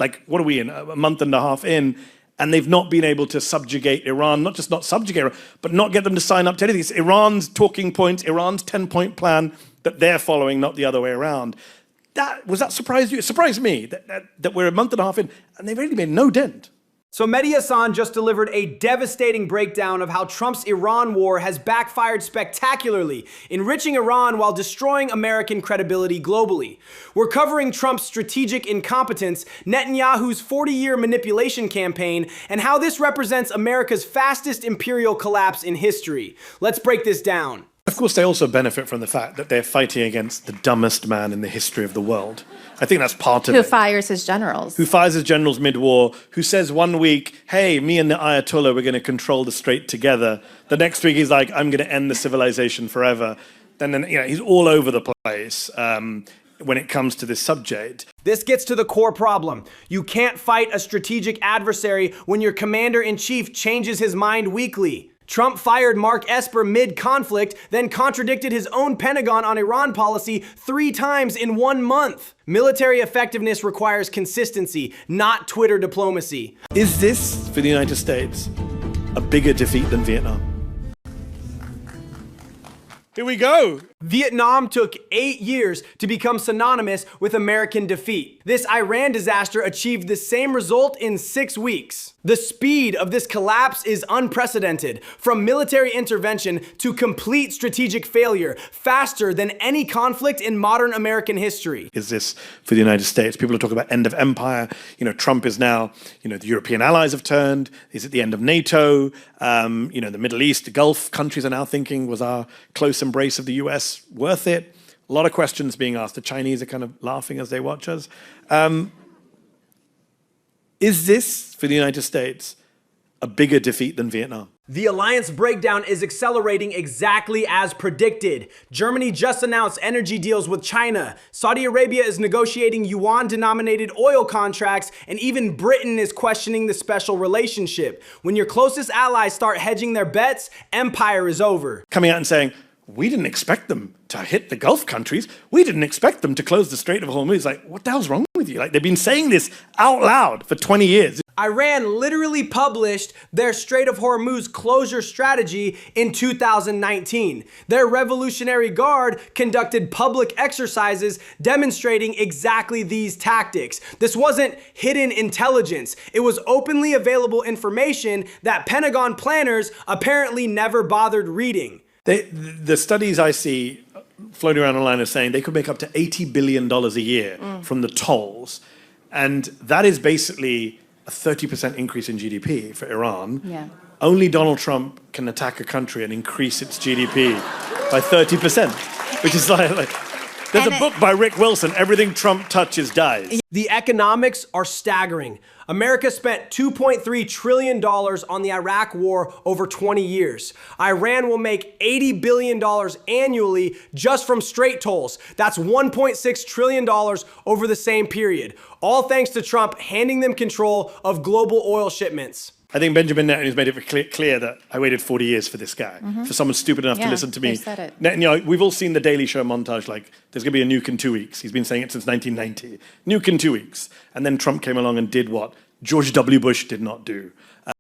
like, what are we in, a month and a half in, and they've not been able to subjugate Iran, not just not subjugate Iran, but not get them to sign up to anything. It's Iran's talking points, Iran's 10-point plan that they're following, not the other way around. Was that surprised you? It surprised me that we're a month and a half in, and they've really made no dent. So Mehdi Hasan just delivered a devastating breakdown of how Trump's Iran war has backfired spectacularly, enriching Iran while destroying American credibility globally. We're covering Trump's strategic incompetence, Netanyahu's 40-year manipulation campaign, and how this represents America's fastest imperial collapse in history. Let's break this down. Of course, they also benefit from the fact that they're fighting against the dumbest man in the history of the world. I think that's part of it. Who fires his generals. Who fires his generals mid-war, who says one week, hey, me and the Ayatollah, we're going to control the strait together. The next week, he's like, I'm going to end the civilization forever. Then he's all over the place when it comes to this subject. This gets to the core problem. You can't fight a strategic adversary when your commander-in-chief changes his mind weekly. Trump fired Mark Esper mid-conflict, then contradicted his own Pentagon on Iran policy 3 times in 1 month. Military effectiveness requires consistency, not Twitter diplomacy. Is this, for the United States, a bigger defeat than Vietnam? Here we go. Vietnam took 8 years to become synonymous with American defeat. This Iran disaster achieved the same result in 6 weeks. The speed of this collapse is unprecedented. From military intervention to complete strategic failure, faster than any conflict in modern American history. Is this for the United States? People are talking about end of empire. Trump is now, the European allies have turned. Is it the end of NATO? The Middle East, the Gulf countries are now thinking, was our close embrace of the US worth it? A lot of questions being asked. The Chinese are kind of laughing as they watch us. Is this, for the United States, a bigger defeat than Vietnam? The alliance breakdown is accelerating exactly as predicted. Germany just announced energy deals with China. Saudi Arabia is negotiating yuan-denominated oil contracts, and even Britain is questioning the special relationship. When your closest allies start hedging their bets, empire is over. Coming out and saying, we didn't expect them to hit the Gulf countries. We didn't expect them to close the Strait of Hormuz. It's like, what the hell's wrong with you? Like, they've been saying this out loud for 20 years. Iran literally published their Strait of Hormuz closure strategy in 2019. Their Revolutionary Guard conducted public exercises demonstrating exactly these tactics. This wasn't hidden intelligence. It was openly available information that Pentagon planners apparently never bothered reading. The studies I see floating around online are saying they could make up to $80 billion a year from the tolls. And that is basically a 30% increase in GDP for Iran. Yeah. Only Donald Trump can attack a country and increase its GDP by 30%, which is like there's a book by Rick Wilson, Everything Trump Touches Dies. The economics are staggering. America spent $2.3 trillion on the Iraq war over 20 years. Iran will make $80 billion annually just from straight tolls. That's $1.6 trillion over the same period. All thanks to Trump handing them control of global oil shipments. I think Benjamin Netanyahu's made it clear that I waited 40 years for this guy, for someone stupid enough to listen to me. Said it. Netanyahu, we've all seen the Daily Show montage, like, there's going to be a nuke in 2 weeks. He's been saying it since 1990. Nuke in 2 weeks. And then Trump came along and did what George W. Bush did not do,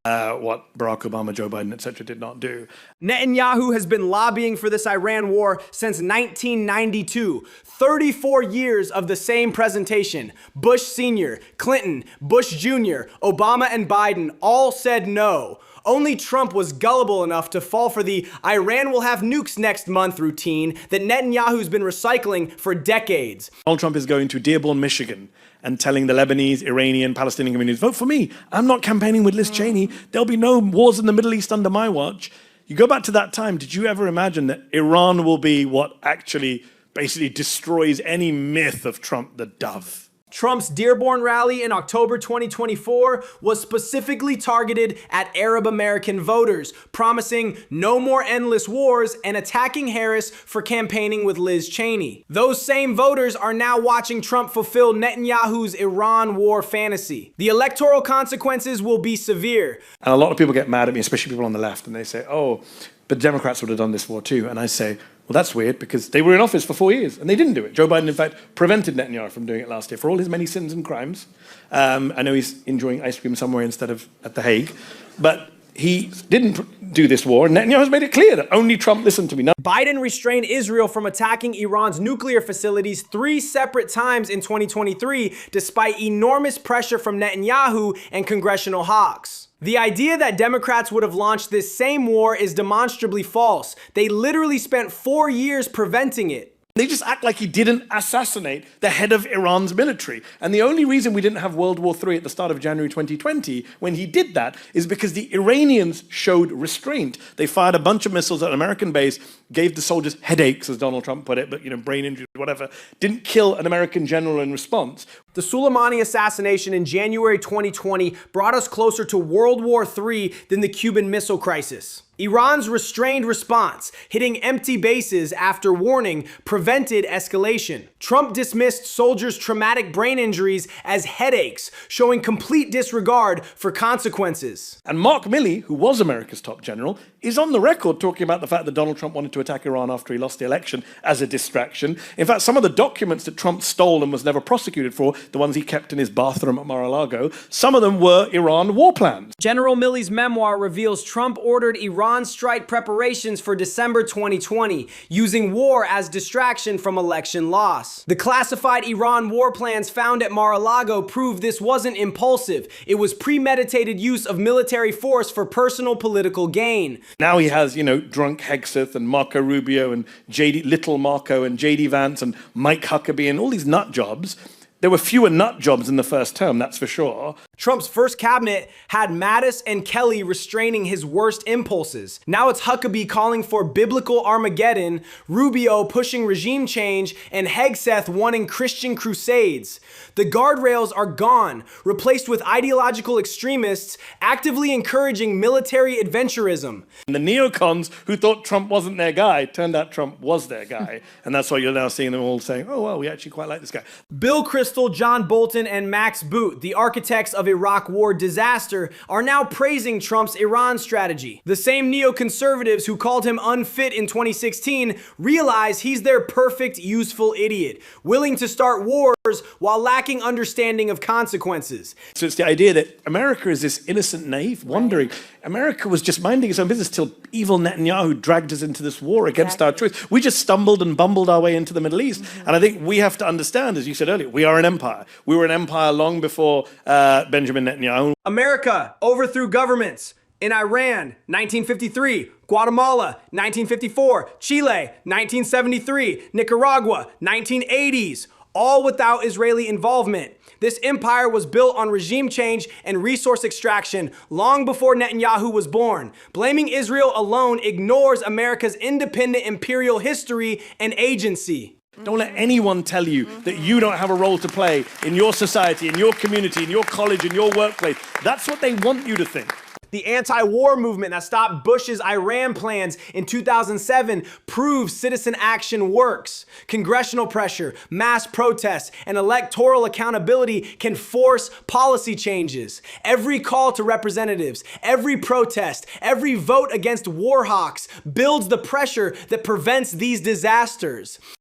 what Barack Obama, Joe Biden, etc. did not do. Netanyahu has been lobbying for this Iran war since 1992. 34 years of the same presentation. Bush Sr., Clinton, Bush Jr., Obama, and Biden all said no. Only Trump was gullible enough to fall for the Iran will have nukes next month routine that Netanyahu's been recycling for decades. Donald Trump is going to Dearborn, Michigan, and telling the Lebanese, Iranian, Palestinian communities, vote for me. I'm not campaigning with Liz Cheney. There'll be no wars in the Middle East under my watch. You go back to that time, did you ever imagine that Iran will be what actually basically destroys any myth of Trump the dove? Trump's Dearborn rally in October 2024 was specifically targeted at Arab American voters, promising no more endless wars and attacking Harris for campaigning with Liz Cheney. Those same voters are now watching Trump fulfill Netanyahu's Iran war fantasy. The electoral consequences will be severe. And a lot of people get mad at me, especially people on the left, and they say, oh, but Democrats would have done this war too. And I say, well, Well, that's weird because they were in office for 4 years and they didn't do it. Joe Biden, in fact, prevented Netanyahu from doing it last year for all his many sins and crimes. I know he's enjoying ice cream somewhere instead of at The Hague, but he didn't do this war, and Netanyahu has made it clear that only Trump listened to me. Now, Biden restrained Israel from attacking Iran's nuclear facilities 3 separate times in 2023, despite enormous pressure from Netanyahu and congressional hawks. The idea that Democrats would have launched this same war is demonstrably false. They literally spent 4 years preventing it. They just act like he didn't assassinate the head of Iran's military. And the only reason we didn't have World War III at the start of January 2020, when he did that, is because the Iranians showed restraint. They fired a bunch of missiles at an American base, gave the soldiers headaches, as Donald Trump put it, but brain injuries, whatever, didn't kill an American general in response. The Soleimani assassination in January 2020 brought us closer to World War III than the Cuban Missile Crisis. Iran's restrained response, hitting empty bases after warning, prevented escalation. Trump dismissed soldiers' traumatic brain injuries as headaches, showing complete disregard for consequences. And Mark Milley, who was America's top general, is on the record talking about the fact that Donald Trump wanted to attack Iran after he lost the election as a distraction. In fact, some of the documents that Trump stole and was never prosecuted for, the ones he kept in his bathroom at Mar-a-Lago, some of them were Iran war plans. General Milley's memoir reveals Trump ordered Iran strike preparations for December 2020, using war as distraction from election loss. The classified Iran war plans found at Mar-a-Lago prove this wasn't impulsive. It was premeditated use of military force for personal political gain. Now he has, drunk Hegseth and Marco Rubio and Little Marco and J.D. Vance and Mike Huckabee and all these nut jobs. There were fewer nut jobs in the first term, that's for sure. Trump's first cabinet had Mattis and Kelly restraining his worst impulses. Now it's Huckabee calling for biblical Armageddon, Rubio pushing regime change, and Hegseth wanting Christian crusades. The guardrails are gone, replaced with ideological extremists actively encouraging military adventurism. And the neocons who thought Trump wasn't their guy, turned out Trump was their guy. And that's why you're now seeing them all saying, oh, well, we actually quite like this guy. Bill Kristol, John Bolton, and Max Boot, the architects of Iraq war disaster, are now praising Trump's Iran strategy. The same neoconservatives who called him unfit in 2016 realize he's their perfect useful idiot, willing to start wars while lacking understanding of consequences. So it's the idea that America is this innocent, naive, wandering. America was just minding its own business till evil Netanyahu dragged us into this war against our choice. We just stumbled and bumbled our way into the Middle East. And I think we have to understand, as you said earlier, we are an empire. We were an empire long before Benjamin Netanyahu. America overthrew governments in Iran, 1953, Guatemala, 1954, Chile, 1973, Nicaragua, 1980s, all without Israeli involvement. This empire was built on regime change and resource extraction long before Netanyahu was born. Blaming Israel alone ignores America's independent imperial history and agency. Don't let anyone tell you that you don't have a role to play in your society, in your community, in your college, in your workplace. That's what they want you to think. The anti-war movement that stopped Bush's Iran plans in 2007 proves citizen action works. Congressional pressure, mass protests, and electoral accountability can force policy changes. Every call to representatives, every protest, every vote against war hawks builds the pressure that prevents these disasters.